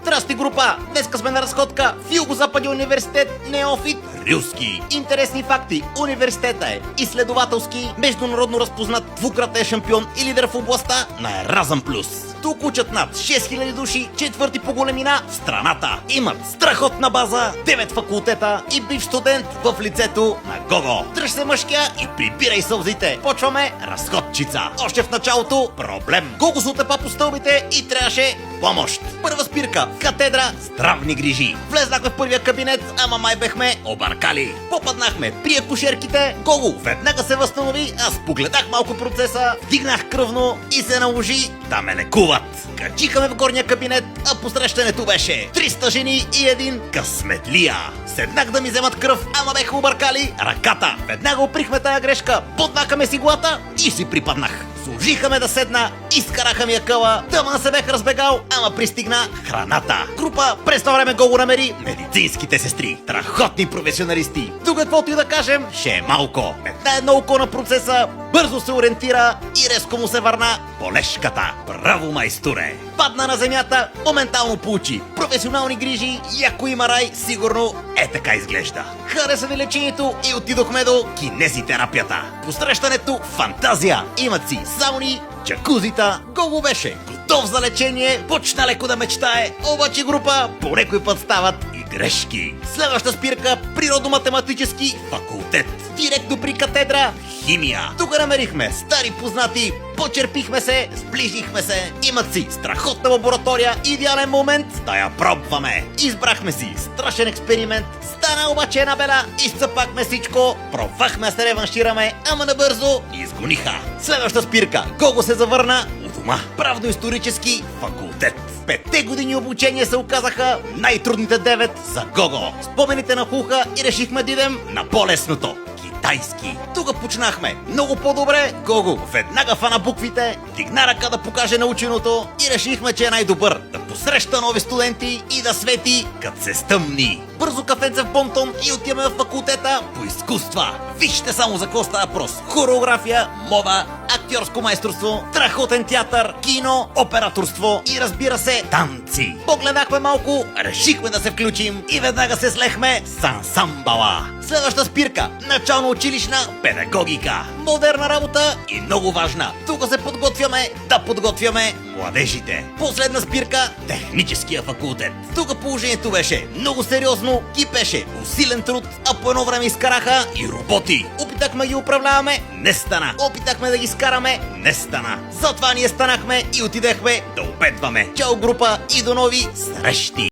Здрасти, група! Днеска сме на разходка в Югозападния университет Неофит Рилски. Интересни факти. Университета е изследователски, международно разпознат, двукратен шампион и лидер в областта на Еразъм Плюс. Тук учат над 6000 души, четвърти по големина в страната. Имат страхотна база, 9 факултета и бив студент в лицето на Гого. Дръж се мъжкия и прибирай сълзите. Почваме разходчица. Още в началото проблем. Гого се отепа по стълбите и трябваше помощ. Първа спирка – катедра здравни грижи. Влезнахме в първия кабинет, ама май бехме объркали. Попаднахме при акушерките. Гого веднага се възстанови, аз погледах малко процеса, вдигнах кръвно и се наложи да ме лекуват. Качиха ме в горния кабинет, а посрещането беше 300 жени и един късметлия. Седнах да ми вземат кръв, ама беха объркали ръката. Веднага оприхме тая грешка, поднахаме си глата и си припаднах. Служиха ме да седна, изкараха ми акъла, тъмън се бех разбегал, ама пристигна храната. Група през това време го намери медицинските сестри. Страхотни професионалисти. Тук каквото и да кажем, ще е малко. Едно око на процеса, бързо се ориентира и резко му се върна болешката. Браво, майсторе! Падна на земята, моментално получи професионални грижи и ако има рай, сигурно е така изглежда. Хареса ни лечението и отидохме до кинезитерапията. Посрещането фантазия. Имат си сауни, джакузита. Гого беше готов за лечение, почна леко да мечтае, обаче група по някой път стават и грешки. Следваща спирка – природо-математически факултет. Директно при катедра химия. Тук намерихме стари познати, почерпихме се, сближихме се. Имат си страхотна лаборатория, идеален момент да я пробваме. Избрахме си страшен експеримент, стана обаче една беда, изцъпахме всичко, пробвахме да се реваншираме, ама набързо изгониха. Следваща спирка – Гого се завърна у дома. Правно-исторически факултет. 5 години обучение се оказаха най-трудните 9 за Гого. Спомените нахуха и решихме да идем на по-лесното. Китайски. Тук почнахме много по-добре. Гого веднага фана буквите, дигна ръка да покаже наученото и решихме, че е най-добър да посреща нови студенти и да свети като се стъмни. Бързо кафенце в Бонтон и отиваме в факултета по изкуства. Вижте само за какво става въпрос. Хореография, мода, актьорско майсторство, страхотен театър, кино, операторство и разбира се танци. Погледахме малко, решихме да се включим и веднага се слехме с ансамбъла. Следваща спирка – начално училищна педагогика. Модерна работа и много важна. Тук се подготвяме да подготвяме младежите. Последна спирка – техническия факултет. Тук положението беше много сериозно, кипеше усилен труд, а по едно време изкараха и роботи. Опитахме ги управляваме, не стана. Опитахме да ги скараме, не стана. Затова ние станахме и отидехме да обедваме. Чао, група, и до нови срещи!